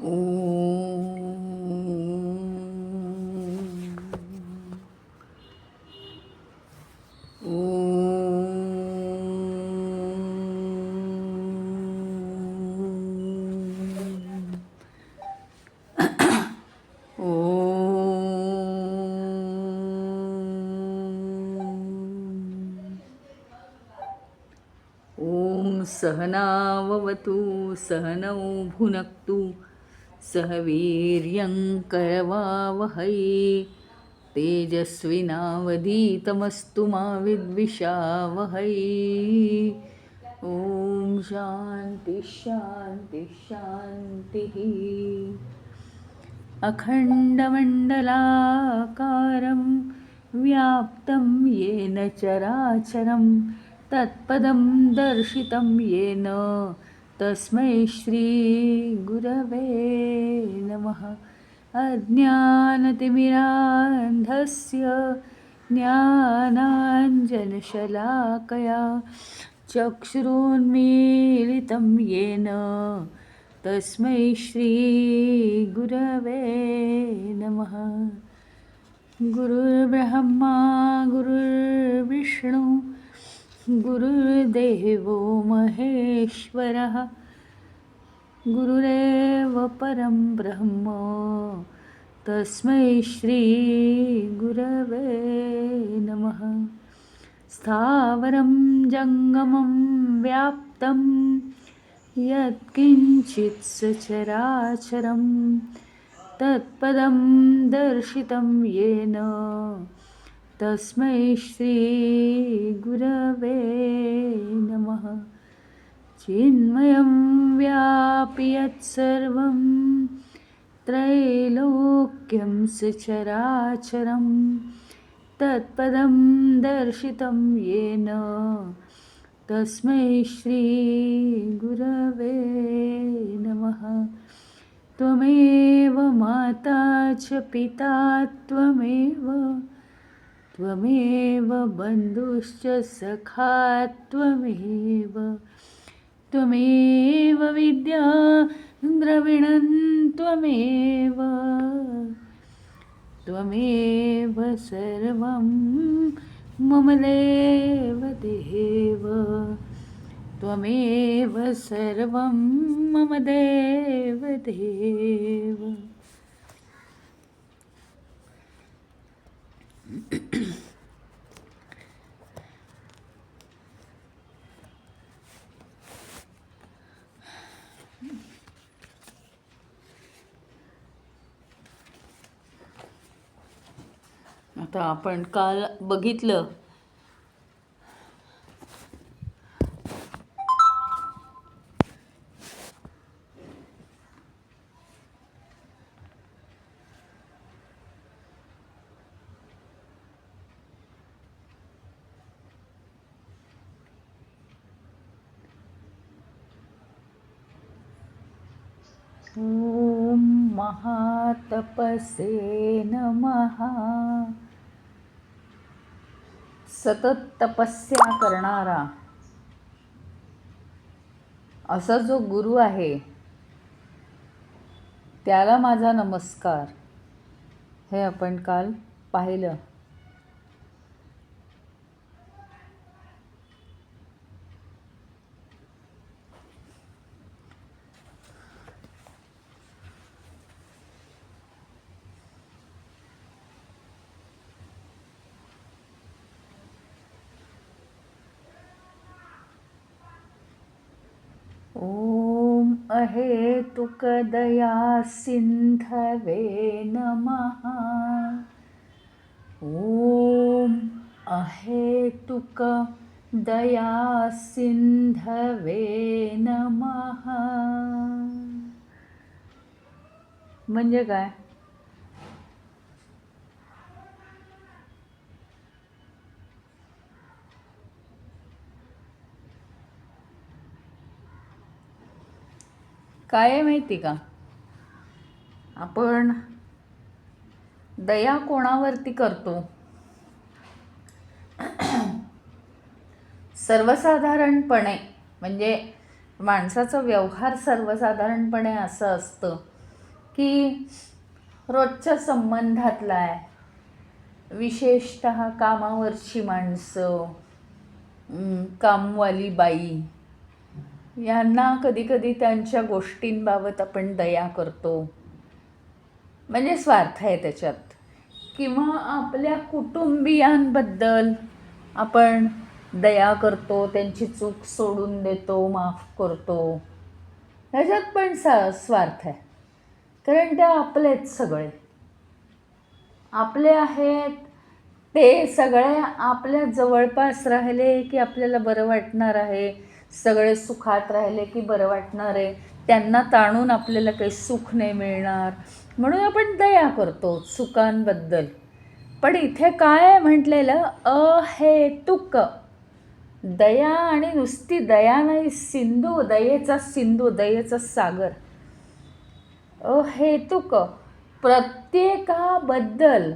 ओम सहनाववतु सहनौ भुनक्तु सह वीर्यं करवावहै तेजस्विनावधीतमस्तु मा विद्विषावहै। ओम शांति शांति शांतिः। अखंडमंडलाकारं व्याप्तं येन चराचरं तत्पदं दर्शितं येन तस्मै श्री गुरवे नमः। अज्ञानतिमिरान्धस्य ज्ञानाञ्जनशलाकया चक्षुरुन्मीलितं येन तस्मै श्री गुरवे नमः। गुरुर्ब्रह्मा गुरुर्विष्णु गुरुर्देवो महेश्वरः गुरुरेव परं ब्रह्म तस्मै श्री गुरवे नमः। स्थावरं जंगमं व्याप्तं यत्किञ्चित् सचराचरं तत्पदं दर्शितं येन तस्मै श्री गुरवे नमः। चिन्मयं व्यापि यत्सर्वं त्रैलोक्यं सचराचरं तत्पदं दर्शितं येन तस्मै श्री गुरवे नमः। त्वमेव माता च पिता त्वमेव बन्धुश्च सखा त्वमेव विद्या द्रविणं त्वमेव सर्वं मम देवदेव त्वमेव सर्वं मम देवदेव। आता आपण काल बघितलं ओम महातपसे नमः। सतत तपस्या करणारा असा जो गुरु आहे त्याला माझा नमस्कार, हे आपण काल पाहिलं। ओम अहेतुक दया सिंधवे नमः। ओम अहेतुक दया सिंधवे नमः। म्हणजे काय? काय आहे माहिती का? आपण दया कोणावरती करतो? सर्वसाधारणपणे म्हणजे माणसाचा व्यवहार सर्वसाधारणपणे असं असतं की रोजच्या संबंधातला आहे. विशेषतः कामावरची माणसं, कामवाली बाई यांना कधीकधी त्यांच्या गोष्टींबाबत आपण दया करतो, म्हणजे स्वार्थ आहे त्याच्यात. किंवा आपल्या कुटुंबियांबद्दल आपण दया करतो, त्यांची चूक सोडून देतो, माफ करतो. ह्याच्यात पण स्वार्थ आहे, कारण त्या आपलेच सगळे आपले आहेत. ते सगळे आपल्या जवळपास राहिले की आपल्याला बरं वाटणार आहे, सगळे सुखात राहिले की बरं वाटणार आहे. त्यांना ताणून आपल्याला काही सुख नाही मिळणार, म्हणून आपण दया करतो सुखांबद्दल. पण इथे काय म्हटलेलं, अहेतुक दया. आणि नुसती दया नाही, सिंधू, दयेचा सिंधू, दयेचा सागर. अहेतुक प्रत्येकाबद्दल,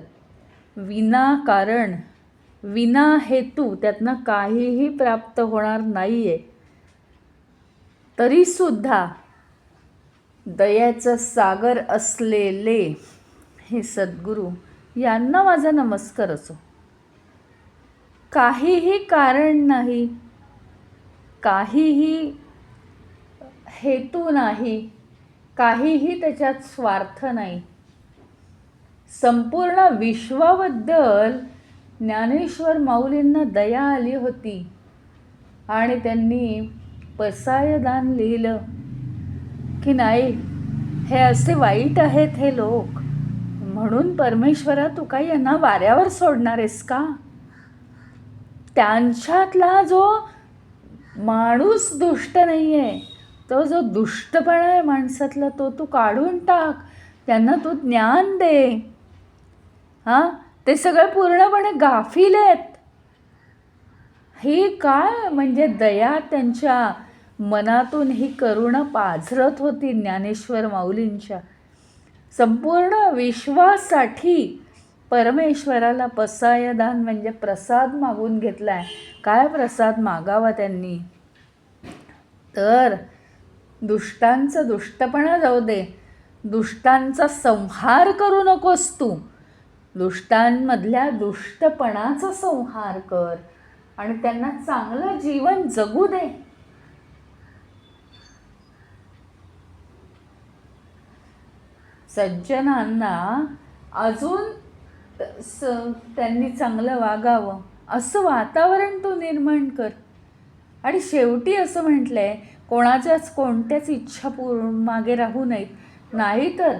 विनाकारण, विना हेतू, त्यातनं काहीही प्राप्त होणार नाही आहे, तरीसुद्धा दयाचं सागर असलेले हे सद्गुरू यांना माझा नमस्कार असो. काहीही कारण नाही, काहीही हेतू नाही, काहीही त्याच्यात स्वार्थ नाही. संपूर्ण विश्वाबद्दल ज्ञानेश्वर माऊलींना दया आली होती आणि त्यांनी पसायदान लिहिलं की नाही, हे असे वाईट आहेत हे लोक, म्हणून परमेश्वरा तू काही यांना वाऱ्यावर सोडणार आहेस का? त्यांच्यातला जो माणूस दुष्ट नाही आहे, तो जो दुष्टपणा आहे माणसातला, तो तू काढून टाक, त्यांना तू ज्ञान दे. ते सगळे पूर्णपणे गाफील आहेत. ही काय म्हणजे दया, त्यांच्या मनातून ही करुणा पाझरत होती ज्ञानेश्वर माऊलींच्या. संपूर्ण विश्वासाठी परमेश्वराला पसायदान म्हणजे प्रसाद मागून घेतलाय. काय प्रसाद मागावा त्यांनी? तर दुष्टांचा दुष्टपणा जाऊ दे, दुष्टांचा संहार करू नकोस तू, दुष्टांमधल्या दुष्टपणाचा संहार कर आणि त्यांना चांगलं जीवन जगू दे. सज्जनांना अजून त्यांनी चांगलं वागावं असं वातावरण तू निर्माण कर. आणि शेवटी असं म्हटलंय, कोणाच्याच कोणत्याच इच्छा मागे राहू नयेत, नाहीतर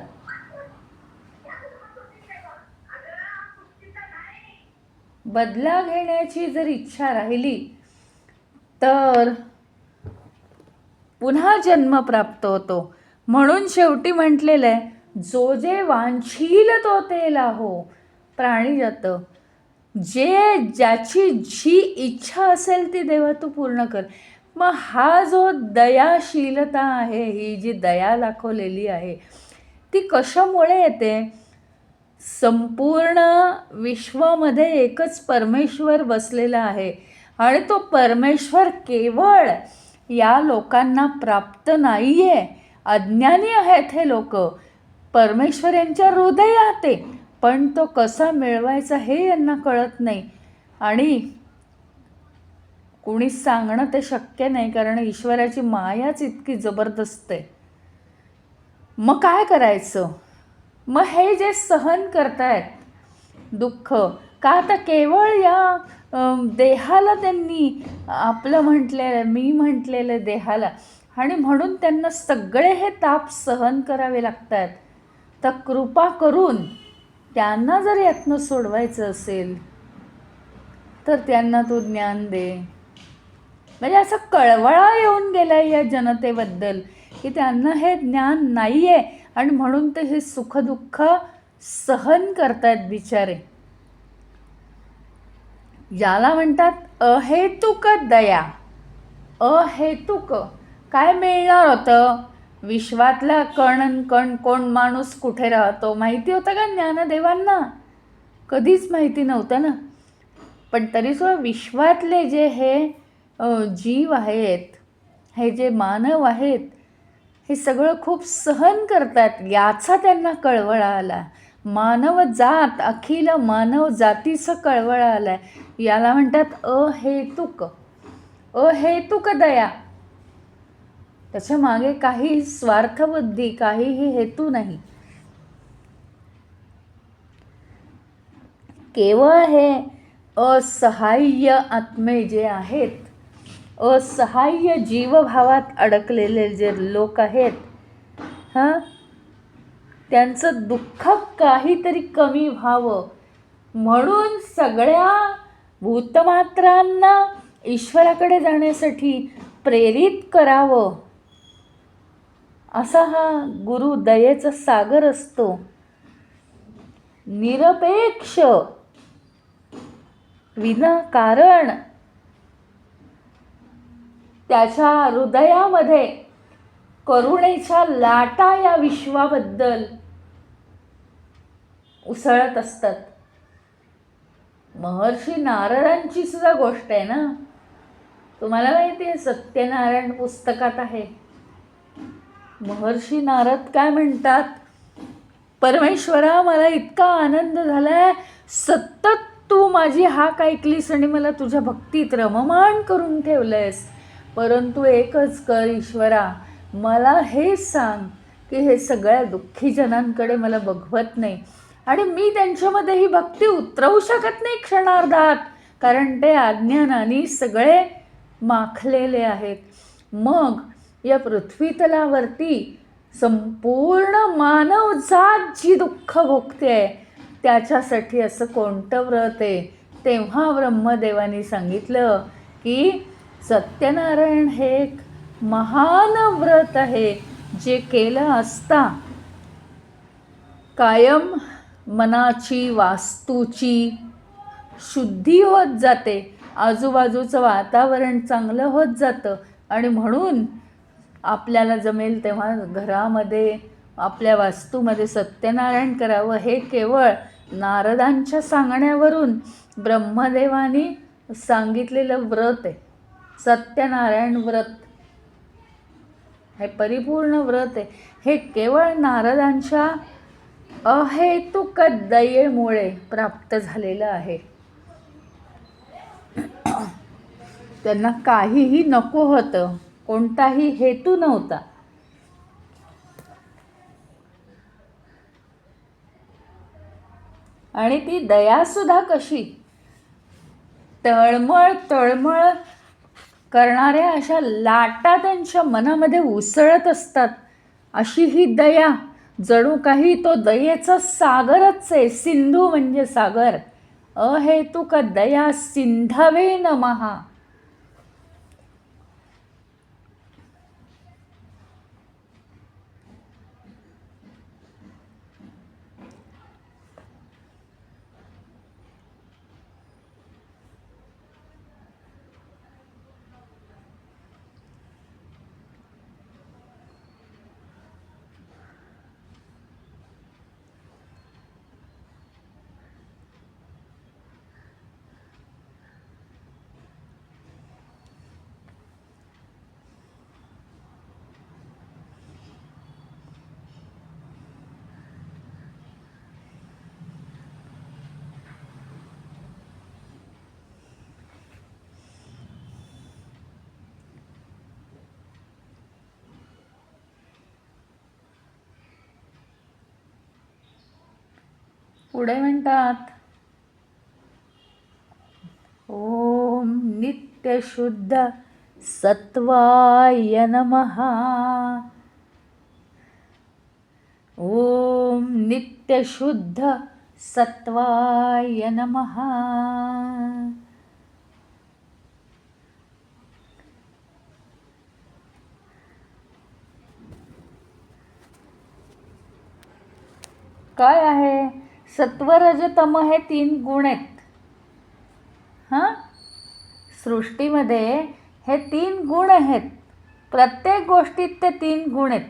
बदला घेण्याची जर इच्छा राहिली तर पुन्हा जन्म प्राप्त होतो. म्हणून शेवटी म्हटलेलं आहे, जो जे वांछील तो ते लाहो. प्राणी जातं, ज्याची जी इच्छा असेल ती देवा तू पूर्ण कर. मग हा जो दयाशीलता आहे, ही जी दया दाखवलेली आहे, ती कशामुळे येते? संपूर्ण विश्वामध्ये एकच परमेश्वर बसलेला आहे आणि तो परमेश्वर केवळ या लोकांना प्राप्त नाही आहे. अज्ञानी आहेत हे लोक, परमेश्वर यांच्या हृदयात आहे, पण तो कसा मिळवायचा हे यांना कळत नाही. आणि कोणी सांगणं ते शक्य नाही, कारण ईश्वराची मायाच इतकी जबरदस्त आहे. मग काय करायचं? मग हे जे सहन करतायत दुःख, का तर केवळ या देहाला त्यांनी आपलं म्हटलेलं, मी म्हटलेलं देहाला, आणि म्हणून त्यांना सगळे हे ताप सहन करावे लागतात. तर कृपा करून त्यांना जर यातनं सोडवायचं असेल तर त्यांना तू ज्ञान दे. म्हणजे असं कळवळा येऊन गेला या जनतेबद्दल की त्यांना हे ज्ञान नाही आहे आणि म्हणून ते हे सुखदुःख सहन करतायत बिचारे. ज्याला म्हणतात अहेतुक दया. अहेतुक काय मिळणार होतं? विश्वातला कण कण कोण माणूस कुठे राहतो माहिती होतं का ज्ञानदेवांना? कधीच माहिती नव्हतं ना. पण तरीसुद्धा विश्वातले जे हे जीव आहेत, हे जे मानव आहेत, हे सगळं खूप सहन करतात, याचा त्यांना कळवळा आला. मानव जात, अखिल मानव जातीचं कळवळा आला आहे. याला म्हणतात अहेतुक. अहेतुक दया. त्याच्या मागे काही स्वार्थबुद्धी, काहीही हेतू नाही. केवळ हे असहाय्य आत्मे जे आहेत, असहाय्य जीवभावात अडकलेले जे लोक आहेत, त्यांचं दुःख काहीतरी कमी व्हावं म्हणून सगळ्या भूतमात्रांना ईश्वराकडे जाण्यासाठी प्रेरित करावं, असा हा गुरु दयेचा सागर असतो. निरपेक्ष, विनाकारण त्याच्या हृदयामध्ये करुणेच्या लाटा या विश्वाबद्दल उसळत असतात. महर्षी नारदांची सुद्धा गोष्ट आहे ना, तुम्हाला माहिती आहे, सत्यनारायण पुस्तकात आहे. महर्षी नारद काय म्हणतात, परमेश्वरा मला इतका आनंद झालाय, सतत तू माझी हाक ऐकलीस आणि मला तुझ्या भक्तीत रममाण करून ठेवलंयस. परंतु एकच कर ईश्वरा, मला हे सांग की हे सगळ्या दुःखी जनांकडे मला बघवत नाही आणि मी त्यांच्यामध्ये ही भक्ती उतरवू शकत नाही क्षणार्धात, कारण ते अज्ञानाने सगळे माखलेले आहेत. मग या पृथ्वीतलावरती संपूर्ण मानवजात जी दुःख भोगते आहे, त्याच्यासाठी असं कोणतं व्रत आहे? तेव्हा ब्रह्मदेवानी सांगितलं की सत्यनारायण हे एक महान व्रत आहे, जे केलं असता कायम मनाची, वास्तूची शुद्धी होत जाते, आजूबाजूचं वातावरण चांगलं होत जातं आणि म्हणून आपल्याला जमेल तेव्हा घरामध्ये, आपल्या वास्तूमध्ये सत्यनारायण करावं. हे केवळ नारदांच्या सांगण्यावरून ब्रह्मदेवानी सांगितलेलं व्रत आहे. सत्यनारायण व्रत हे परिपूर्ण व्रत आहे. हे केवळ नारदांच्या अहेतुक दयेमुळे प्राप्त झालेलं आहे. त्यांना काहीही नको होतं, कोणताही हेतू नव्हता. आणि ती दयासुद्धा कशी, तळमळ तळमळ करणाऱ्या अशा लाटा त्यांच्या मनामध्ये उसळत असतात, अशी ही दया. जणू काही तो दयेचा सागरच आहे. सिंधू म्हणजे सागर. अहेतुक दया सिंधवे नमः. पुढे म्हणतात, ओम नित्यशुद्ध सत्वाय नमः. ओम नित्यशुद्ध सत्वाय नमः. काय आहे? सत्व रज तम हे 3 गुण आहेत. सृष्टीमध्ये हे 3 गुण आहेत. प्रत्येक गोष्टीत ते 3 गुण आहेत.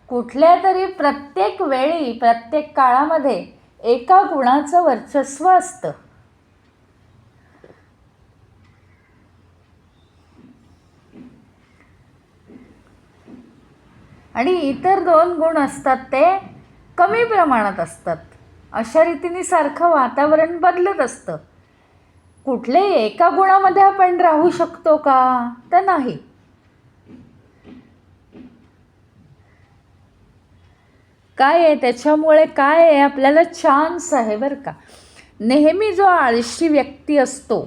कुठल्या तरी प्रत्येक वेळी, प्रत्येक काळामध्ये एका गुणाचं वर्चस्व असतं. आणि इतर 2 गुण असतात ते कमी प्रमाणात असतात. अशा रीतीने सारखं वातावरण बदलत असतं. कुठल्याही एका गुणामध्ये आपण राहू शकतो का? तर नाही. काय आहे त्याच्यामुळे? काय आहे आपल्याला चान्स आहे बरं का. नेहमी जो आळशी व्यक्ती असतो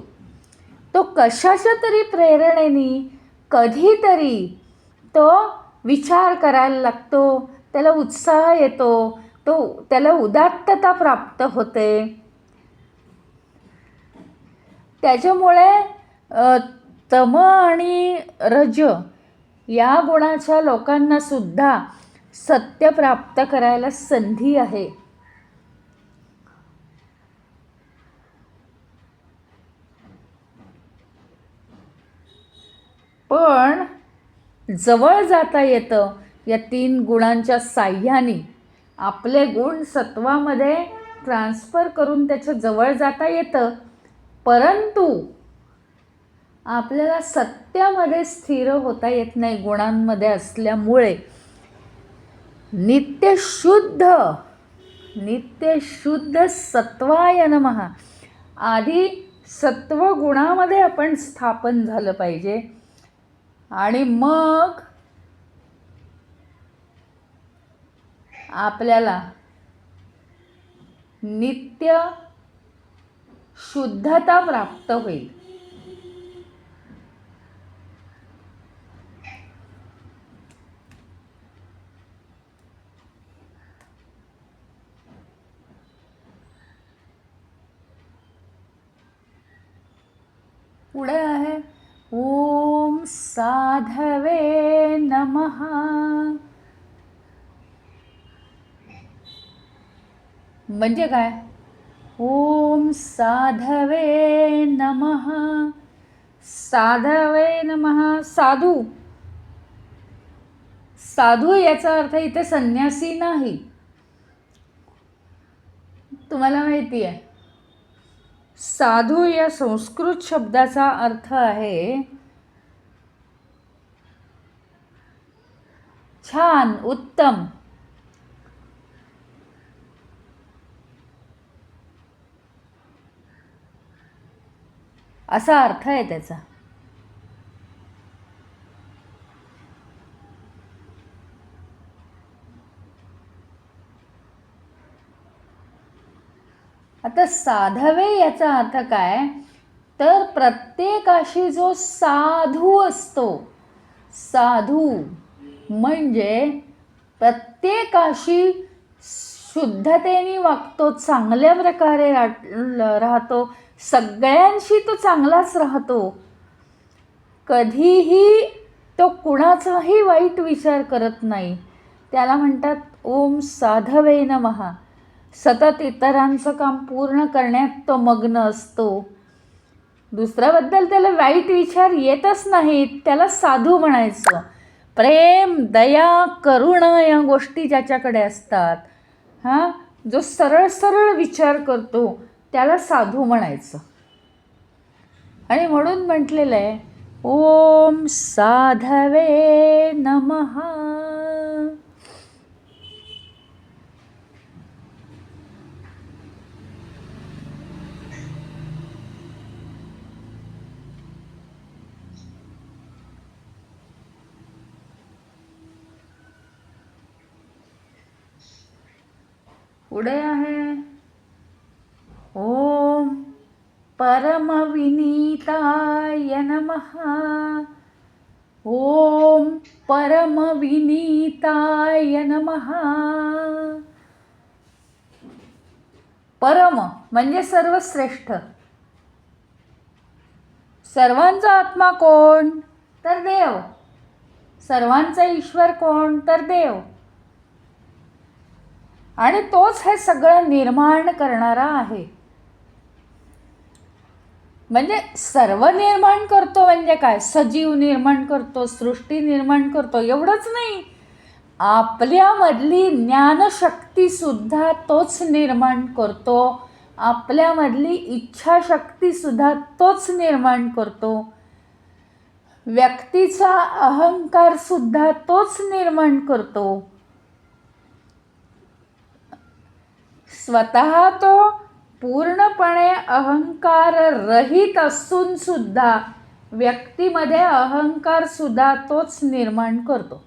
तो कशाच्या तरी प्रेरणेने कधीतरी तो विचार करायला लागतो, त्याला उत्साह येतो, त्याला उदात्तता प्राप्त होते. त्याच्यामुळे तम आणि रज या गुणाच्या लोकांना सुद्धा सत्य प्राप्त करायला संधी आहे. पण जवळ जाता येतं या 3 गुणांच्या साह्याने. आपले गुण सत्वामध्ये ट्रान्सफर करून त्याच्या जवळ जाता येतं, परंतु आपल्याला सत्यामध्ये स्थिर होता येत नाही गुणांमध्ये असल्यामुळे. नित्यशुद्ध सत्वाय नमः. आधी सत्वगुणामध्ये आपण स्थापन झालं पाहिजे आणि मग आपल्याला नित्य शुद्धता प्राप्त होईल. पुढे आहे ओम साधवे नमः. म्हणजे काय? ओम साधवे नमः. साधवे नमः. साधू याचा अर्थ इथे संन्यासी नाही. तुम्हाला माहिती आहे, साधू या संस्कृत शब्दाचा अर्थ आहे छान, उत्तम. असा अर्थ आहे त्याचा. आता साधवे याचा अर्थ काय? तर प्रत्येकाशी जो साधू असतो, साधू म्हणजे प्रत्येकाशी शुद्धतेने वागतो, चांगल्या प्रकारे राहतो, सगळ्यांशी तो चांगलाच राहतो, कधीही तो कुणाचाही वाईट विचार करत नाही. त्याला म्हणतात ओम साधवे नमः. सतत इतरांचं काम पूर्ण करण्यात तो मग्न असतो. दुसऱ्याबद्दल त्याला वाईट विचार येतच नाहीत, त्याला साधू म्हणायचं. प्रेम, दया, करुणा या गोष्टी ज्याच्याकडे असतात, जो सरळ सरळ विचार करतो त्याला साधू म्हणायचं. आणि म्हणून म्हटलेलं आहे ओम साधवे नमः. पुढे आहे ओम परमविनीताय नमः. ओम परमविनीताय नमः. परम म्हणजे सर्वश्रेष्ठ. सर्वांचा आत्मा कोण? तर देव. सर्वांचा ईश्वर कोण? तर देव. आणि तोच हे सगळं निर्माण करणारा आहे. म्हणजे सर्व निर्माण करतो म्हणजे काय? सजीव निर्माण करतो, सृष्टी निर्माण करतो एवढंच नाही, आपल्यामधली ज्ञानशक्तीसुद्धा तोच निर्माण करतो, आपल्यामधली इच्छाशक्तीसुद्धा तोच निर्माण करतो. व्यक्तीचा अहंकार सुद्धा तोच निर्माण करतो. स्वतः तो पूर्णपणे अहंकार रहित असून सुद्धा व्यक्तीमध्ये अहंकार सुद्धा तोच निर्माण करतो.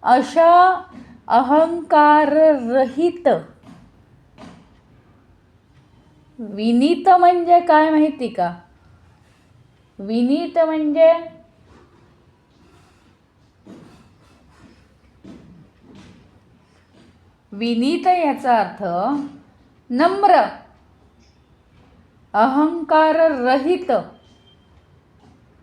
अशा अहंकार रहित विनीत म्हणजे काय माहिती का? विनीत म्हणजे विनीत याचा अर्थ नम्र, अहंकार रहित.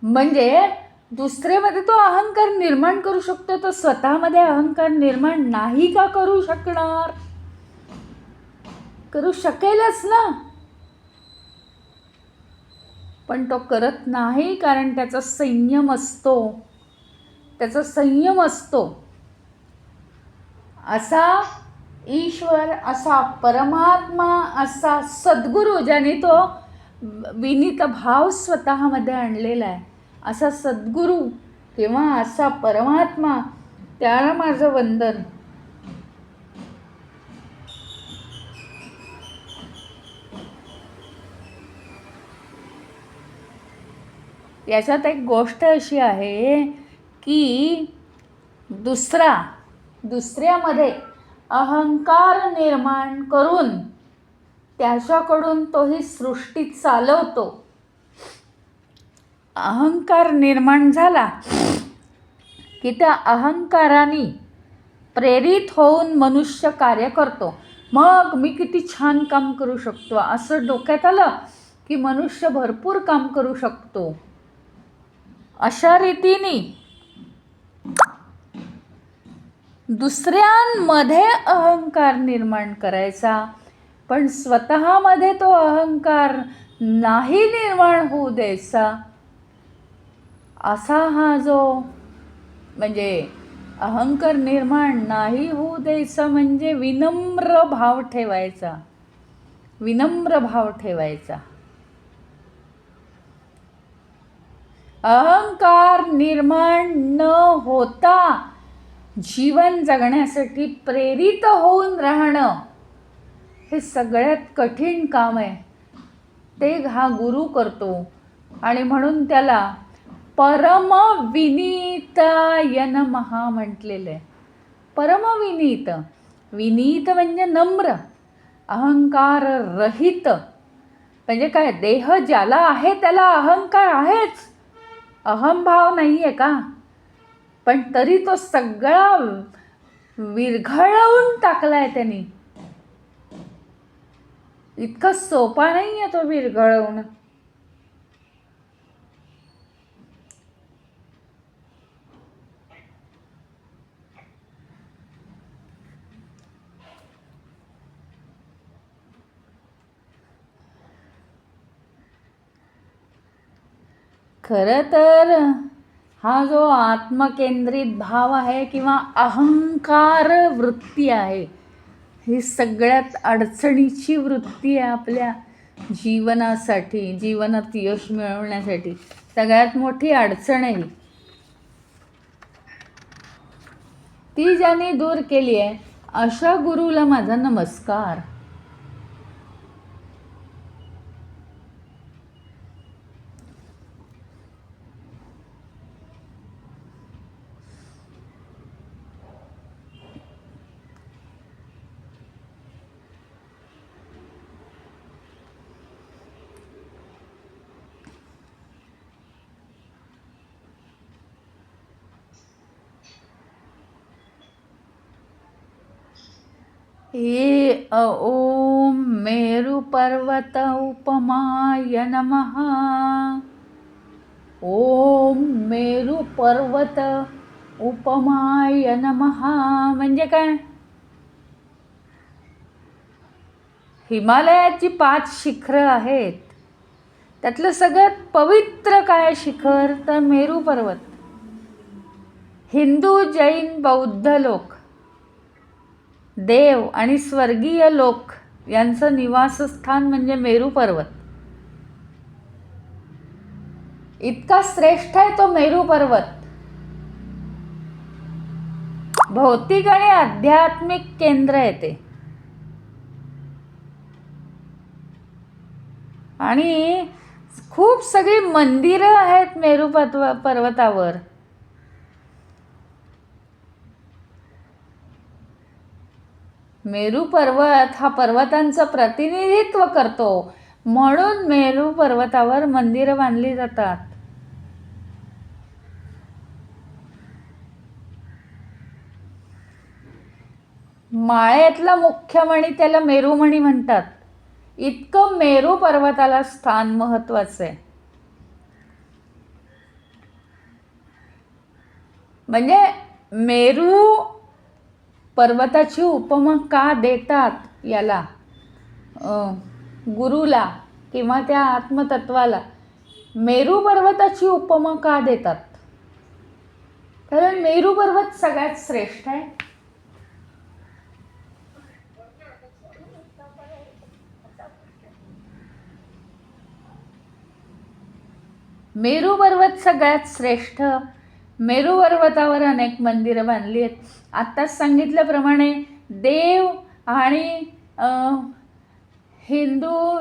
म्हणजे दुसऱ्यामध्ये तो अहंकार निर्माण करू शकतो, तो स्वतःमध्ये अहंकार निर्माण नाही का करू शकणार? करू शकेलच ना, पण तो करत नाही, कारण त्याचा संयम असतो. असा ईश्वर, असा परमात्मा, असा सद्गुरू, ज्याने तो विनीत भाव स्वतःमध्ये आणलेला आहे, असा सद्गुरू किंवा असा परमात्मा, त्याला माझं वंदन. याच्यात एक गोष्ट अशी आहे की दुसऱ्यामध्ये अहंकार निर्माण करून त्याच्याकडून तो ही सृष्टी चालवतो. अहंकार निर्माण झाला की त्या अहंकाराने प्रेरित होऊन मनुष्य कार्य करतो. मग मी किती छान काम करू शकतो असं डोक्यात आलं की मनुष्य भरपूर काम करू शकतो. अशा रीतीने दुसऱ्यांमध्ये अहंकार निर्माण करायचा, पण स्वतःमध्ये तो अहंकार नाही निर्माण होऊ द्यायचा. असा हा जो म्हणजे अहंकार निर्माण नाही होऊ द्यायचा म्हणजे विनम्र भाव ठेवायचा. अहंकार निर्माण न होता जीवन जगण्यासाठी प्रेरित होऊन राहणं हे सगळ्यात कठीण काम आहे. ते हा गुरु करतो आणि म्हणून त्याला परम विनीताय नमः म्हटलेलं आहे. परम विनीत, विनीत म्हणजे नम्र, अहंकार रहित. म्हणजे काय? देह ज्याला आहे त्याला अहंकार आहेच, अहंभाव नाही आहे का? पण तरी तो सगळा विरघळवून टाकलाय त्यांनी. इतकं सोपा नाही आहे तो विरघळवणं. खरं तर हा जो आत्मकेंद्रित भाव आहे किंवा अहंकार वृत्ती आहे, ही सगळ्यात अडचणीची वृत्ती आहे आपल्या जीवनासाठी, जीवनात यश मिळवण्यासाठी सगळ्यात मोठी अडचण आहे. ती ज्याने दूर केली आहे अशा गुरुला माझा नमस्कार. ओम मेरु पर्वत उपमाय नमः. ओम मेरु पर्वत उपमाय नमः म्हणजे काय? हिमालयाची 5 शिखरं आहेत, त्यातलं सगळ्यात पवित्र काय शिखर? तर मेरू पर्वत. हिंदू, जैन, बौद्ध लोक, देव आणि स्वर्गीय लोक यांचं निवासस्थान म्हणजे मेरू पर्वत. इतका श्रेष्ठ आहे तो मेरू पर्वत. भौतिक आणि आध्यात्मिक केंद्र आहे ते. आणि खूप सगळी मंदिरं आहेत मेरू पर्वतावर. मेरू पर्वत हा पर्वतांचं प्रतिनिधित्व करतो, म्हणून मेरू पर्वतावर मंदिरं बांधली जातात. माळ्यातला मुख्य मणी त्याला मेरूमणी म्हणतात. इतकं मेरू पर्वताला स्थान महत्वाचं आहे. म्हणजे मेरू पर्वताची उपमा का देतात याला, गुरुला किंवा त्या आत्मतत्वाला मेरू पर्वताची उपमा का देतात? कारण मेरू पर्वत सगळ्यात श्रेष्ठ आहे. मेरू पर्वत सगळ्यात श्रेष्ठ. मेरू पर्वतावर अनेक मंदिरं बांधली आहेत. आत्ताच सांगितल्याप्रमाणे देव आणि हिंदू,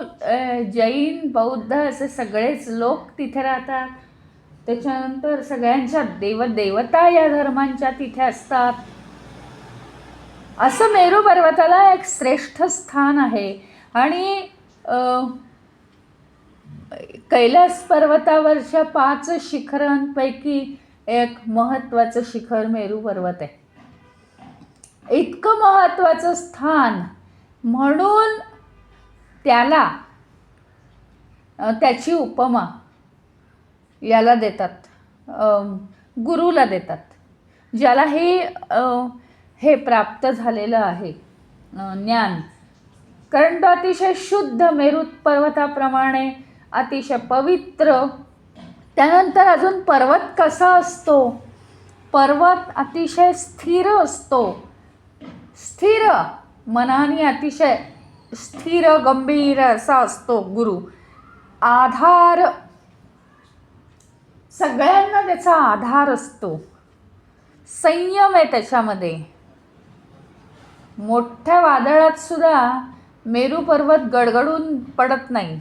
जैन, बौद्ध असे सगळेच लोक तिथे राहतात. त्याच्यानंतर सगळ्यांच्या देवदेवता या धर्मांच्या तिथे असतात. असं मेरू पर्वताला एक श्रेष्ठ स्थान आहे. आणि कैलास पर्वतावरच्या 5 शिखरांपैकी एक महत्त्वाचं शिखर मेरू पर्वत आहे. इतकं महत्त्वाचं स्थान, म्हणून त्याला त्याची उपमा याला देतात, गुरुला देतात, ज्याला हे प्राप्त झालेलं आहे ज्ञान. कारण तो अतिशय शुद्ध, मेरू पर्वताप्रमाणे अतिशय पवित्र. त्यानंतर अजून पर्वत कसा असतो? पर्वत अतिशय स्थिर असतो. स्थिर मनाने अतिशय स्थिर गंभीर असा असतो गुरु. आधार, सगळ्यांना त्याचा आधार असतो. संयम आहे त्याच्यामध्ये. मोठ्या वादळात सुद्धा मेरू पर्वत गडगडून पडत नाही.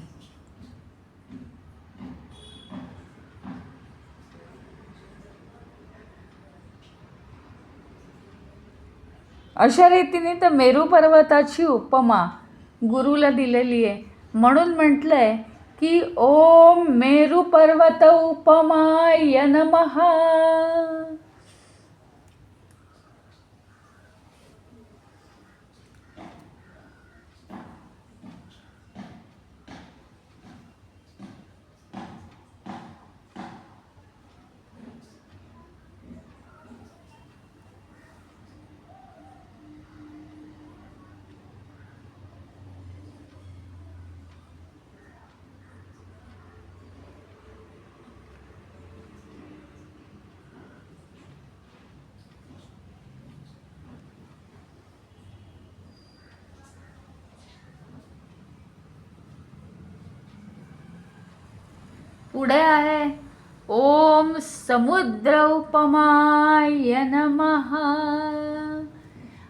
अशा रीतीने तर मेरू पर्वताची उपमा गुरुला दिलेली आहे. म्हणून म्हटलंय की ओम मेरू पर्वत उपमाय नमः. पुढे आहे ओम समुद्र उपमाय नमः.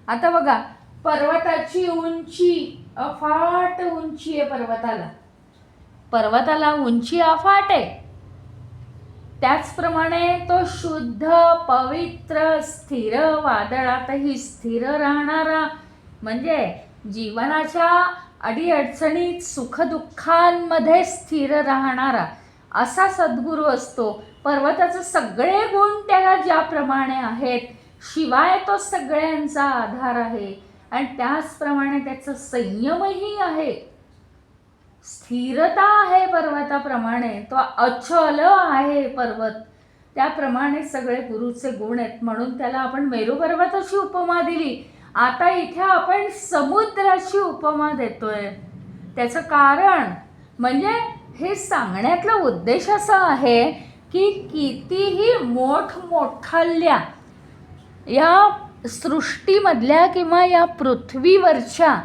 आता बघा, पर्वताची उंची, अफाट उंची आहे पर्वताला. पर्वताला उंची अफाट आहे. त्याचप्रमाणे तो शुद्ध, पवित्र, स्थिर, वादळातही स्थिर राहणारा, म्हणजे जीवनाच्या अडीअडचणीत, सुखदुःखांमध्ये स्थिर राहणारा असा सद्गुरू असतो. पर्वताचे सगळे गुण त्याला ज्याप्रमाणे आहेत, शिवाय तो सगळ्यांचा आधार आहे. आणि त्याचप्रमाणे त्याचा संयमही आहे, स्थिरता आहे पर्वताप्रमाणे. तो अचल आहे पर्वत. त्याप्रमाणे सगळे गुरुचे गुण आहेत. म्हणून त्याला आपण मेरू पर्वताची उपमा दिली. आता इथे आपण समुद्राची उपमा देतोय. त्याचं कारण म्हणजे हे सांगण्यातला उद्देश असा आहे की कितीही मोठमोठाल्या या सृष्टीमधल्या किंवा या पृथ्वीवरच्या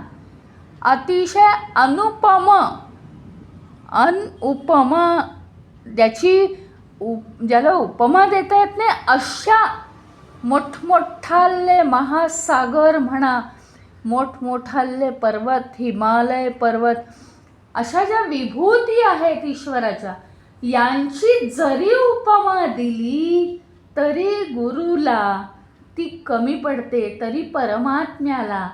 अतिशय उपमा ज्याची ज्याला उपमा देता येत नाही अशा मोठमोठाले महासागर म्हणा, मोठमोठाले पर्वत, हिमालय पर्वत, अशा ज्या विभूती आहेत ईश्वराच्या, यांची जरी उपमा दिली तरी गुरुला ती कमी पडते, तरी परमात्म्याला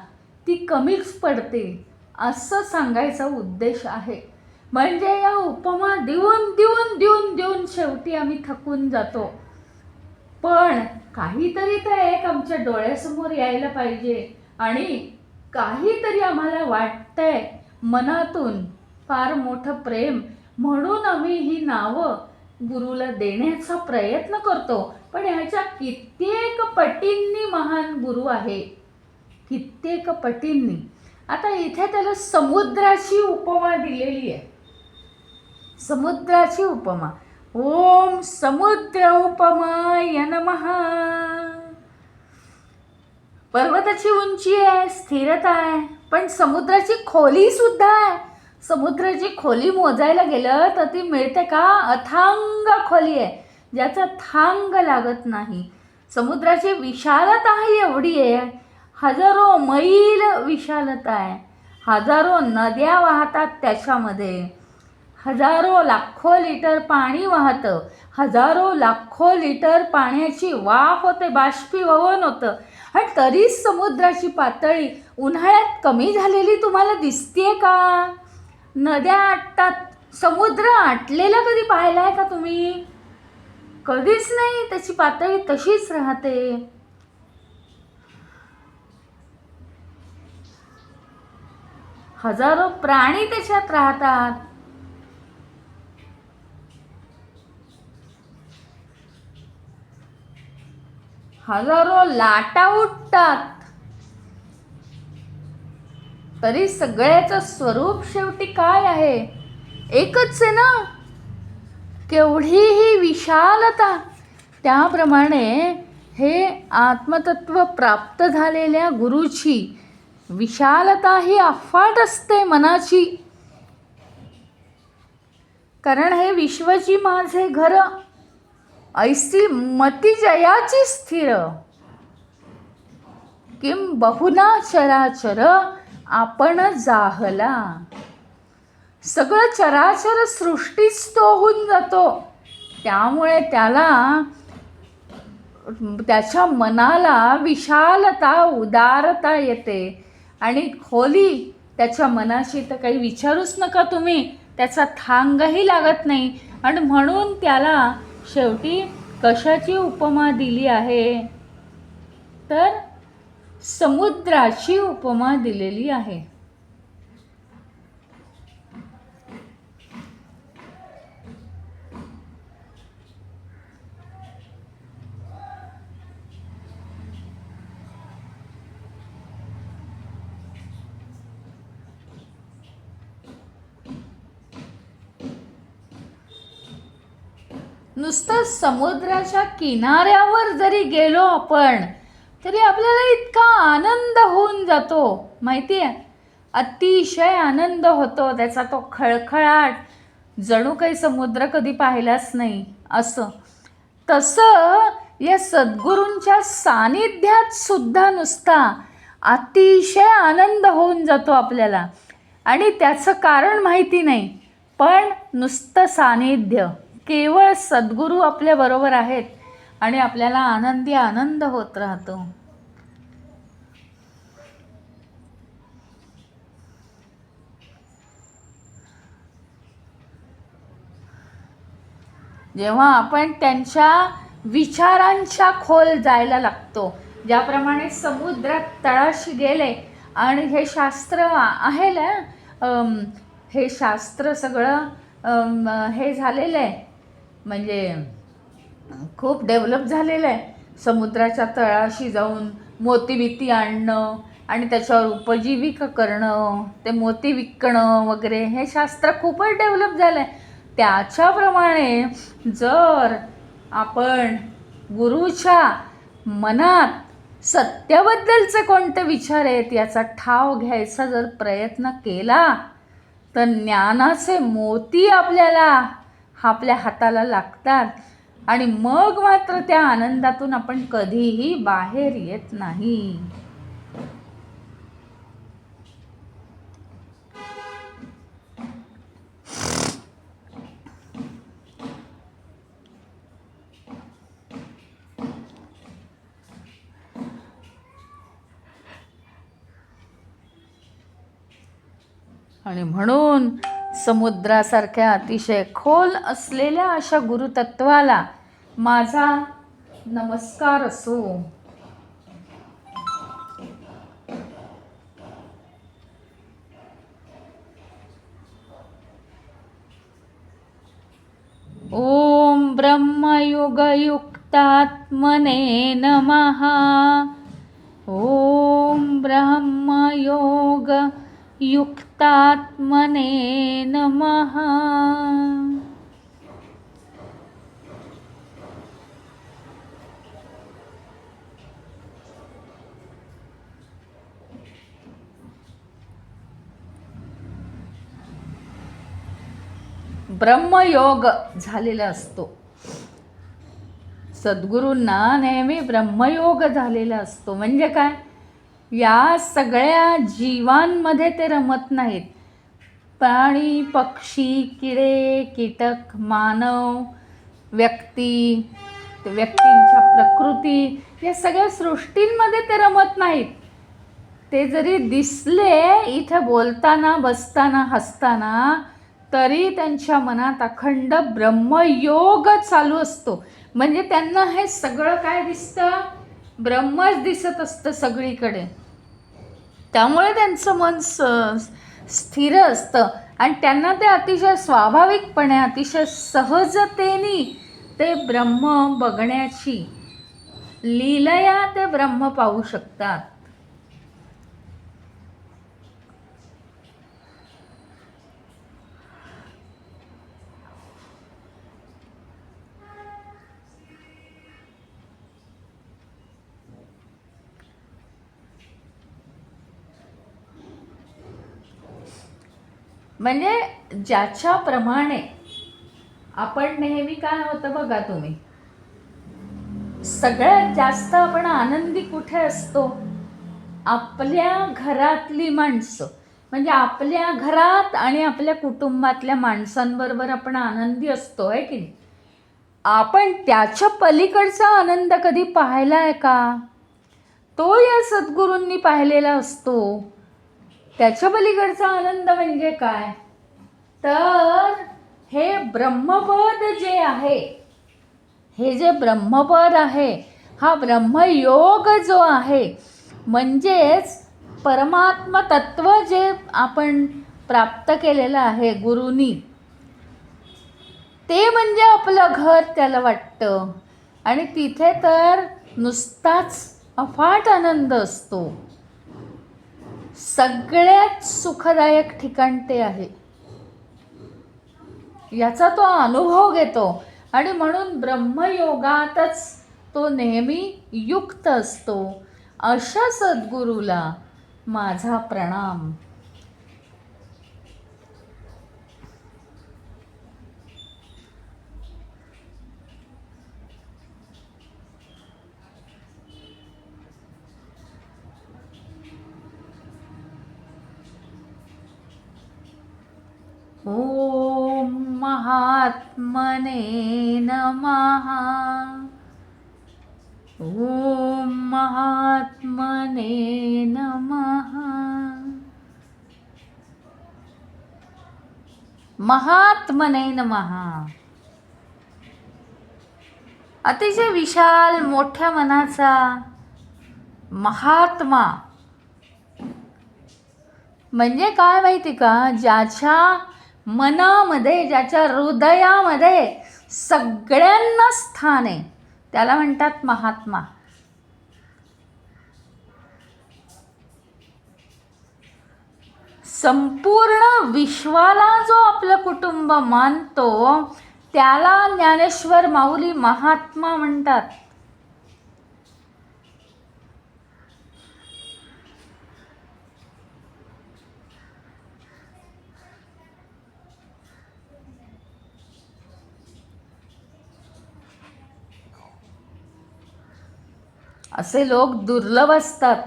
ती कमीच पडते, असं सांगायचा उद्देश आहे. म्हणजे या उपमा देऊन देऊन देऊन देऊन शेवटी आम्ही थकून जातो. पण काहीतरी तर एक आमच्या डोळ्यासमोर यायला पाहिजे आणि काहीतरी आम्हाला वाटतंय मनातून फार मोठं प्रेम, म्हणून आम्ही ही नावं गुरुला देण्याचा प्रयत्न करतो. पण ह्याच्या कित्येक पटींनी महान गुरु आहे, कित्येक पटींनी. आता इथे त्याला समुद्राची उपमा दिलेली आहे. समुद्राची उपमा. ओम समुद्र उपमाय नमः. पर्वताची उंची आहे, स्थिरता आहे, पण समुद्राची खोली सुद्धा आहे. समुद्राची खोली मोजायला गेलं तर ती मिळते का? अथांग खोली आहे, ज्याचा थांग लागत नाही. समुद्राची विशालता ही एवढी आहे, हजारो मैल विशालता आहे, हजारो नद्या वाहतात त्याच्यामध्ये, हजारो लाखो लिटर पाणी वाहतं, हजारो लाखो लिटर पाण्याची वाफ होते, बाष्पीभवन होतं. आणि तरीच समुद्राची पातळी उन्हाळ्यात कमी झालेली तुम्हाला दिसतेय का? नद्या आटतात, समुद्र आटलेला कधी पाहिला आहे का तुम्ही? कधीच नाही. त्याची पातळी तशीच राहते. हजारो प्राणी त्याच्यात राहतात. हजारो लाटा उठतात, तरी सगळ्याचं स्वरूप शेवटी काय आहे? एकच आहे ना. केवढीही विशालता. त्याप्रमाणे हे आत्मतत्व प्राप्त झालेल्या गुरुची विशालता ही अफाट असते मनाची. कारण हे विश्वची माझे घर, ऐसी मती जयाची स्थिर, किम बहुना चराचर आपण जाहला. सगळं चराचर सृष्टीच तो होऊन जातो. त्यामुळे त्याला, त्याच्या मनाला विशालता, उदारता येते. आणि खोली त्याच्या मनाची तर काही विचारूच नका तुम्ही, त्याचा थांगही लागत नाही. आणि म्हणून त्याला शेवटी कशाची उपमा दिली आहे? तर समुद्राची उपमा दिलेली आहे. नुसतं समुद्राच्या किनाऱ्यावर जरी गेलो आपण तरी आपल्याला इतका आनंद होऊन जातो, माहिती आहे? अतिशय आनंद होतो त्याचा. तो खळखळाट, जणू काही समुद्र कधी पाहिलाच नाही असं. तसं या सद्गुरूंच्या सानिध्यात सुद्धा नुसता अतिशय आनंद होऊन जातो आपल्याला. आणि त्याचं कारण माहिती नाही, पण नुसतं सानिध्य, केवळ सद्गुरू आपल्याबरोबर आहेत आणि आपल्याला आनंदी आनंद होत राहतो. जेव्हा आपण त्यांच्या विचारांच्या खोल जायला लागतो, ज्याप्रमाणे समुद्रात तळाशी गेले आणि हे शास्त्र आहे ना, हे शास्त्र सगळं हे झालेलं आहे, म्हणजे खूप डेव्हलप झालेलं आहे. समुद्राच्या तळाशी जाऊन मोती आणणं आणि त्याच्यावर उपजीविका करणं, ते मोती विकणं वगैरे, हे शास्त्र खूपच डेव्हलप झालं आहे. त्याच्याप्रमाणे जर आपण गुरुच्या मनात सत्याबद्दलचे कोणते विचार आहेत याचा ठाव घ्यायचा जर प्रयत्न केला तर ज्ञानाचे मोती आपल्या हाताला लागतात. आणि मग मात्र त्या आनंदातून आपण कधीही बाहेर येत नाही. आणि म्हणून समुद्रासारख्या अतिशय खोल असलेल्या अशा गुरुतत्वाला माझा नमस्कार असो. ओम ब्रह्मयुगयुक्तात्मने नमः. ओम ब्रह्मयोगयुक्तात्मने नमः. ब्रह्मयोग झालेला असतो. सद्गुरूंना नेहमी ब्रह्मयोग झालेला असतो. म्हणजे काय, या सगळ्या जीवांमध्ये ते रमत नाहीत. प्राणी, पक्षी, किडे, कीटक, मानव, व्यक्ती, व्यक्तींच्या प्रकृती, या सगळ्या सृष्टींमध्ये ते रमत नाहीत. ते जरी दिसले इथे बोलताना, बसताना, हसताना, तरी त्यांच्या मनात अखंड ब्रह्मयोग चालू असतो. म्हणजे त्यांना हे सगळं काय दिसतं, ब्रह्मच दिसत असतं सगळीकडे. त्यामुळे त्यांचं मन स्थिर असतं आणि त्यांना ते अतिशय स्वाभाविकपणे, अतिशय सहजतेने ते ब्रह्म बघण्याची लीलया ते ब्रह्म पाहू शकतात. म्हणजे ज्याच्याप्रमाणे आपण नेहमी, काय होतं बघा तुम्ही, सगळ्यात जास्त आपण आनंदी कुठे असतो, आपल्या घरातली माणसं. म्हणजे आपल्या घरात आणि आपल्या कुटुंबातल्या माणसांबरोबर आपण आनंदी असतो, आहे की नाही. आपण त्याच्या पलीकडचा आनंद कधी पाहिला आहे का, तो या सद्गुरूंनी पाहिलेला असतो. त्याच्या पलीकडचा आनंद म्हणजे काय, तर हे ब्रह्मपद जे आहे, हे जे ब्रह्मपद आहे, हा ब्रह्मयोग जो आहे, म्हणजेच परमात्म तत्व जे आपण प्राप्त केलेलं आहे गुरूंनी, ते म्हणजे आपलं घर त्याला वाटतं. आणि तिथे तर नुसताच अफाट आनंद असतो. सगळ्यात सुखदायक ठिकाण ते आहे, याचा तो अनुभव घेतो. आणि म्हणून ब्रह्मयोगातच तो नेहमी युक्त असतो. अशा सद्गुरूला माझा प्रणाम. ओम महात्मने नमः. ओम महात्मने नमः. महात्मने नमः. अतिशय विशाल मोठ्या मनाचा महात्मा म्हणजे काय माहिती का, ज्याच्या मनामध्ये, ज्याच्या हृदयामध्ये सगळ्यांना स्थान आहे, त्याला म्हणतात महात्मा. संपूर्ण विश्वाला जो आपलं कुटुंब मानतो, त्याला ज्ञानेश्वर माऊली महात्मा म्हणतात. असे लोक दुर्लभ असतात.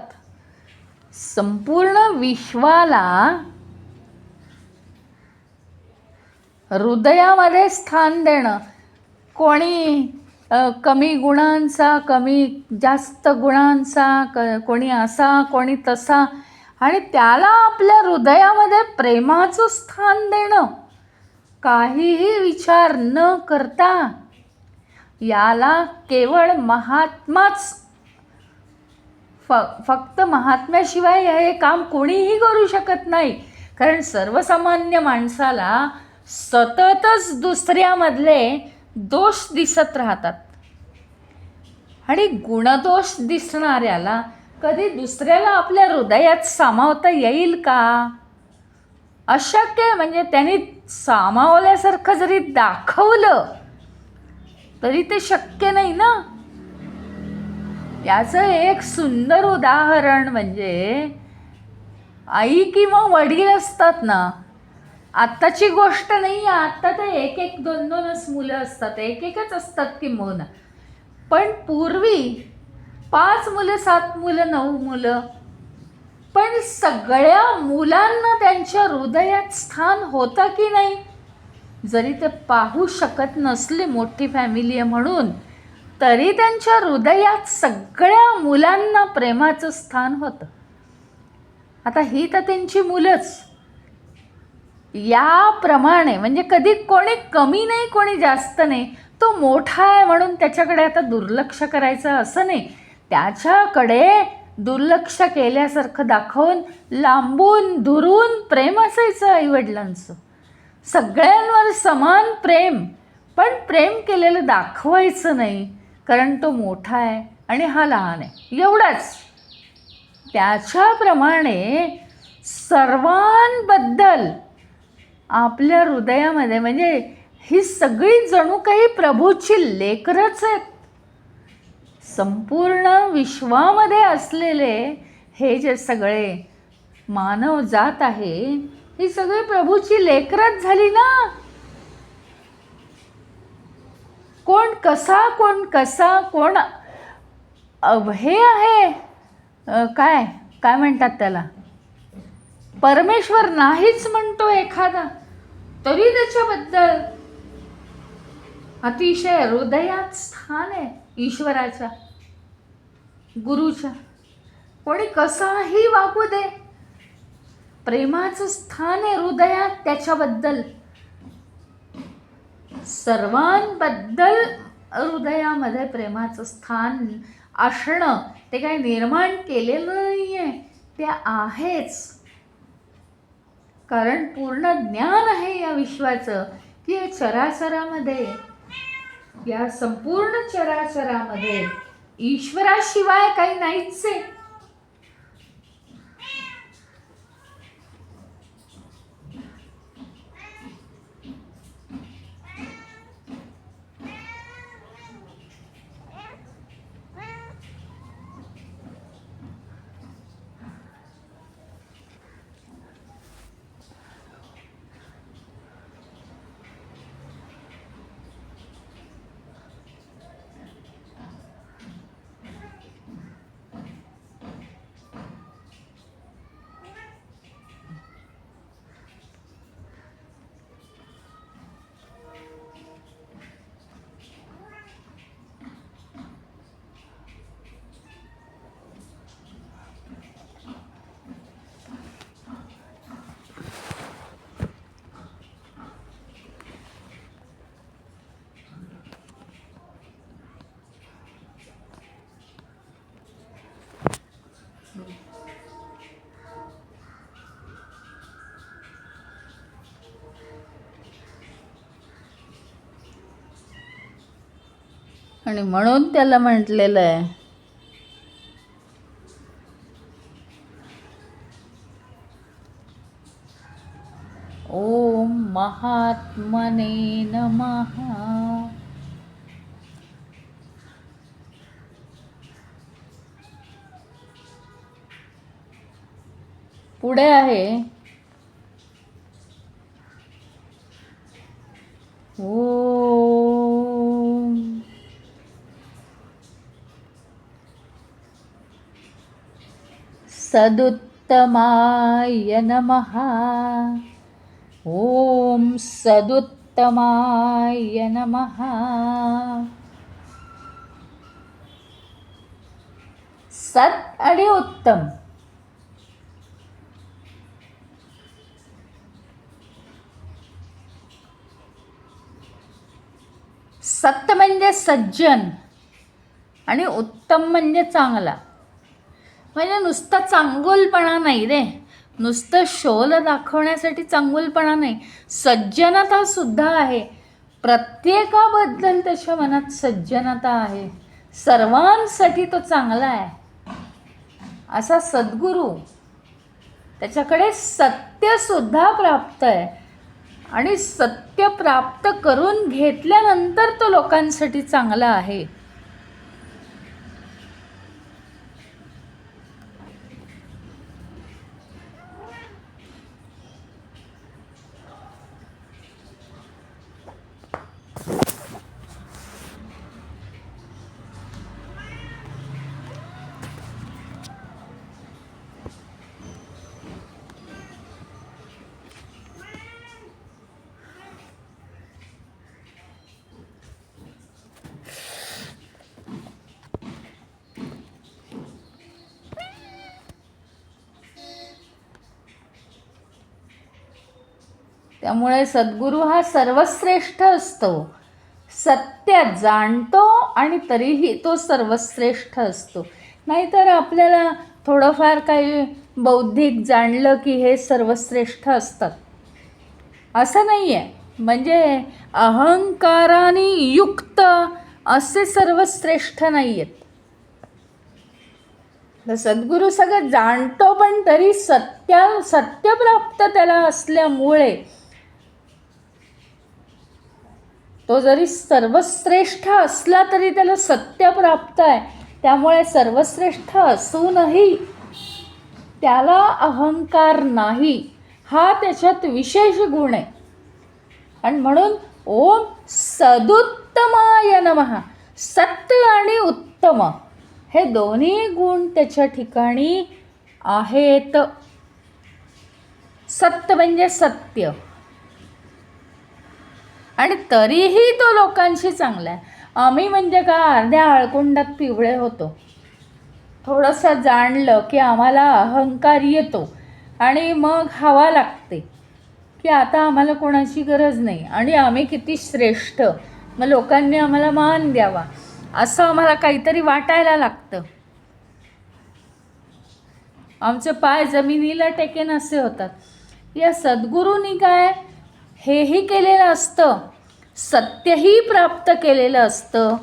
संपूर्ण विश्वाला हृदयामध्ये स्थान देणं. कोणी कमी गुणांचा, कमी जास्त गुणांचा, कोणी असा कोणी तसा, आणि त्याला आपल्या हृदयामध्ये प्रेमाचं स्थान देणं, काहीही विचार न करता. याला केवळ महात्माच, फक्त महात्म्याशिवाय हे काम कोणीही करू शकत नाही. कारण सर्वसामान्य माणसाला सततच दुसऱ्यामधले दोष दिसत राहतात, आणि गुणदोष दिसणाऱ्याला कधी दुसऱ्याला आपल्या हृदयात सामावता येईल का? अशक्य. म्हणजे त्यांनी सामावल्यासारखं जरी दाखवलं तरी ते शक्य नाही ना. याचं एक सुंदर उदाहरण म्हणजे आई किंवा वडील असतात ना. आत्ताची गोष्ट नाही, आत्ता तर 1-1, 2-2च मुलं असतात, 1-1च असतात किंबहुना. पण पूर्वी 5 मुलं, 7 मुलं, 9 मुलं, पण सगळ्या मुलांना त्यांच्या हृदयात स्थान होतं की नाही? जरी ते पाहू शकत नसले, मोठी फॅमिली आहे म्हणून, तरी त्यांच्या हृदयात सगळ्या मुलांना प्रेमाचं स्थान होतं. आता ही तर त्यांची मुलंच. याप्रमाणे म्हणजे कधी कोणी कमी नाही, कोणी जास्त नाही. तो मोठा आहे म्हणून त्याच्याकडे आता दुर्लक्ष करायचं असं नाही. त्याच्याकडे दुर्लक्ष केल्यासारखं दाखवून लांबून दुरून प्रेम असायचं आईवडिलांचं. सगळ्यांवर समान प्रेम, पण प्रेम केलेलं दाखवायचं नाही, कारण तो मोठा आहे आणि हा लहान आहे, एवढाच. त्याच्याप्रमाणे सर्वांबद्दल आपल्या हृदयामध्ये, म्हणजे ही सगळी जणू काही प्रभूची लेकरच आहेत. संपूर्ण विश्वामध्ये असलेले हे जे सगळे मानव जात आहे, ही सगळी प्रभूची लेकरच झाली ना. कोण कसा, कोण कसा, कोण हे आहे, काय काय म्हणतात त्याला, परमेश्वर नाहीच म्हणतो एखादा, तरी त्याच्याबद्दल अतिशय हृदयात स्थान आहे ईश्वराच्या, गुरुच्या. कोणी कसाही वागू दे, प्रेमाचं स्थान आहे हृदयात त्याच्याबद्दल. सर्वांबद्दल हृदयामध्ये प्रेमाचं स्थान असणं, ते काही निर्माण केलेलं नाही आहे, ते आहेच. कारण पूर्ण ज्ञान आहे या विश्वाचं, की या चराचरामध्ये, या संपूर्ण चराचरामध्ये ईश्वराशिवाय काही नाहीच आहे. आणि म्हणून त्याला म्हटलेलं आहे, ओम महात्मने नमः. पुढे आहे ओम सदुत्तमाय नमः. ओम सदुत्तमाय नमः. सत आणि उत्तम. सत म्हणजे सज्जन आणि उत्तम म्हणजे चांगला. म्हणजे नुसता चांगुलपणा नाही रे, नुसतं शोल दाखवण्यासाठी चांगुलपणा नाही, सज्जनता सुद्धा आहे. प्रत्येकाबद्दल त्याच्या मनात सज्जनता आहे, सर्वांसाठी तो चांगला आहे असा सद्गुरू. त्याच्याकडे सत्यसुद्धा प्राप्त आहे आणि सत्य प्राप्त करून घेतल्यानंतर तो लोकांसाठी चांगला आहे. त्यामुळे सद्गुरू हा सर्वश्रेष्ठ असतो. सत्य जाणतो आणि तरीही तो सर्वश्रेष्ठ असतो. नाहीतर आपल्याला थोडंफार काही बौद्धिक जाणलं की हे सर्वश्रेष्ठ असतात असं नाही आहे. म्हणजे अहंकाराने युक्त असे सर्वश्रेष्ठ नाही आहेत. सद्गुरू सगळं जाणतो पण तरी सत्यप्राप्त त्याला असल्यामुळे तो जरी सर्वश्रेष्ठ असला तरी त्याला सत्य प्राप्त आहे. त्यामुळे सर्वश्रेष्ठ असूनही त्याला अहंकार नाही, हा त्याच्यात विशेष गुण आहे. आणि म्हणून ओम सदुत्तमाय नमः. सत्य आणि उत्तम हे दोन्ही गुण त्याच्या ठिकाणी आहेत. सत्य म्हणजे सत्य आणि तरीही तो लोकांशी चांगला आहे. आम्ही म्हणजे का अर्ध्या आळकुंडात पिवळे होतो. थोडंसं जाणलं की आम्हाला अहंकार येतो आणि मग हवा लागते की आता आम्हाला कोणाची गरज नाही आणि आम्ही किती श्रेष्ठ, मग लोकांनी आम्हाला मान द्यावा असं आम्हाला काहीतरी वाटायला लागतं. आमचे पाय जमिनीला टेकेन असे होतात. या सद्गुरूंनी काय हेही केलेलं असतं, सत्यही प्राप्त केलेलं असतं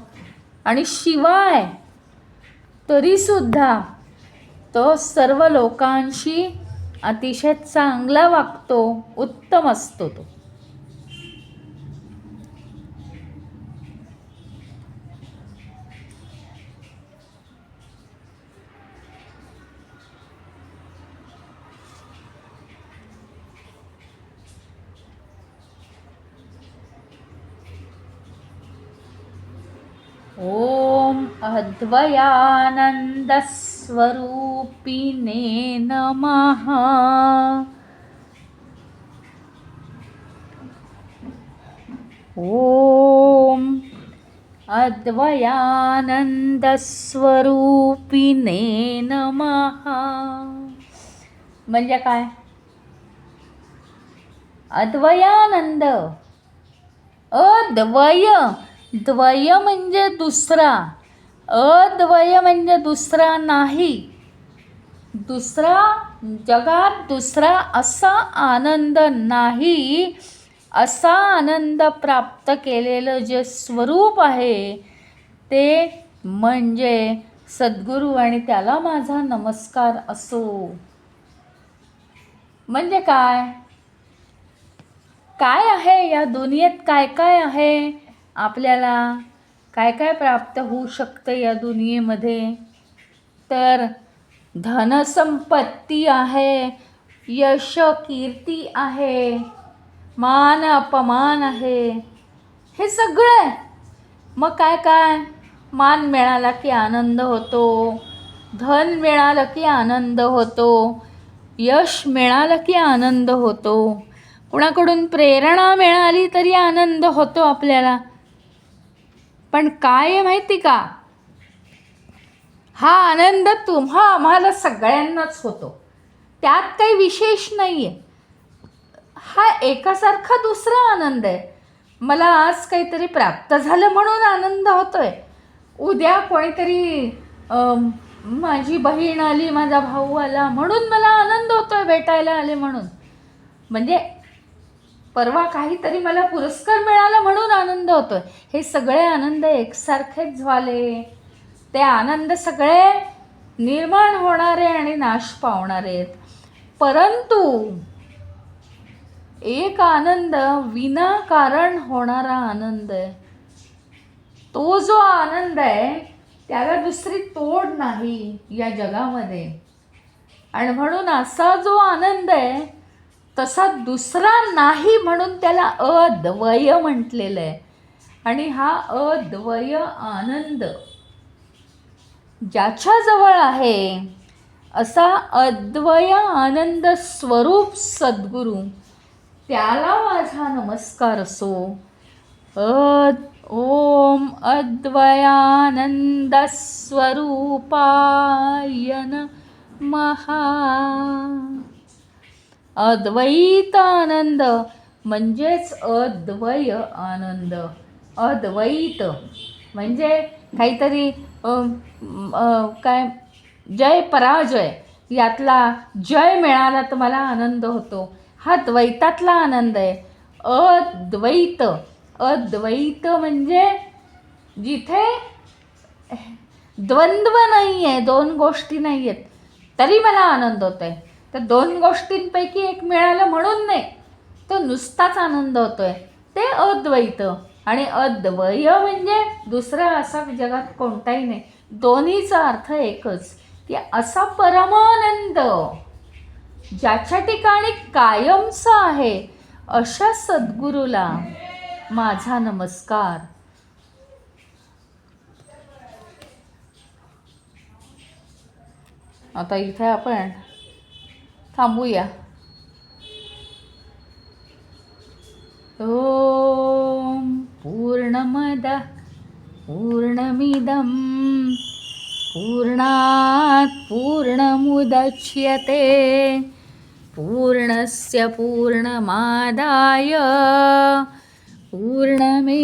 आणि शिवाय तरीसुद्धा तो सर्व लोकांशी अतिशय चांगला वागतो, उत्तम असतो तो. ओम अद्वयानंद स्वरूपिणे नमः. ओम अद्वयानंद स्वरूपिणे नमः. म्हणजे काय? अद्वयानंद, अद्वय, द्वय म्हणजे दुसरा, अद्वय म्हणजे दुसरा नाही, दुसरा जगात दुसरा असा आनंद नाही, असा आनंद प्राप्त केलेलं जे स्वरूप आहे ते म्हणजे सद्गुरू आणि त्याला माझा नमस्कार असो. म्हणजे काय काय आहे या दुनियेत, काय काय आहे, आपल्याला काय काय प्राप्त होऊ शकतं या दुनियेमध्ये? तर धनसंपत्ती आहे, यश कीर्ती आहे, मान अपमान आहे, हे सगळं आहे. मग काय काय, मान मिळाला की आनंद होतो, धन मिळालं की आनंद होतो, यश मिळालं की आनंद होतो, कुणाकडून प्रेरणा मिळाली तरी आनंद होतो आपल्याला. पण काय आहे माहिती का, हा आनंद आम्हाला सगळ्यांनाच होतो, त्यात काही विशेष नाही आहे. हा एकासारखा दुसरा आनंद आहे. मला आज काहीतरी प्राप्त झालं म्हणून आनंद होतोय, उद्या कोणीतरी माझी बहीण आली, माझा भाऊ आला म्हणून मला आनंद होतोय, भेटायला आले म्हणून. म्हणजे परवा काहीतरी मला पुरस्कार मिळाला म्हणून आनंद होतोय. हे सगळे आनंद एकसारखेच झाले. ते आनंद सगळे निर्माण होणारे आणि नाश पावणारे आहेत. परंतु एक आनंद विनाकारण होणारा आनंद आहे. तो जो आनंद आहे त्याला दुसरी तोड नाही या जगामध्ये. आणि म्हणून असा जो आनंद आहे तसा दुसरा नाही, म्हणून त्याला अद्वय म्हटलेलं आहे. आणि हा अद्वय आनंद ज्याच्याजवळ आहे असा अद्वय आनंद स्वरूप सद्गुरू, त्याला माझा नमस्कार असो. ओम अद्वयानंद स्वरूपाय नमः. अद्वैत आनंद म्हणजेच अद्वय आनंद. अद्वैत म्हणजे काहीतरी काय जय पराजय यातला जय मिळाला तर मला आनंद होतो, हा द्वैतातला आनंद आहे. अद्वैत, अद्वैत म्हणजे जिथे द्वंद्व नाही आहे, दोन गोष्टी नाही आहेत तरी मला आनंद होतो आहे. तर दोन गोष्टींपैकी एक मिळालं म्हणून नाही, तो नुसताच आनंद होतो आहे, ते अद्वैत. आणि अद्वय म्हणजे दुसरा असा जगात कोणताही नाही. दोन्हीचा अर्थ एकच, की असा परमानंद ज्याच्या ठिकाणी कायमचा आहे अशा सद्गुरूला माझा नमस्कार. आता इथे आपण थांबूया. ओम पूर्णमदः पूर्णमिदं पूर्णात् पूर्णमुदच्यते पूर्णस्य पूर्णमादाय पूर्णमेवावशिष्यते.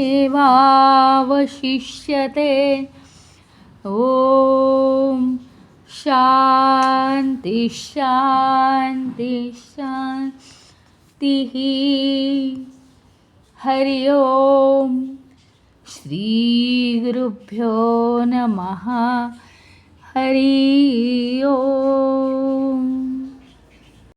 ओम शांती शांती शांती. हरि ओम. श्री गुरुभ्यो नमः. हरि ओम.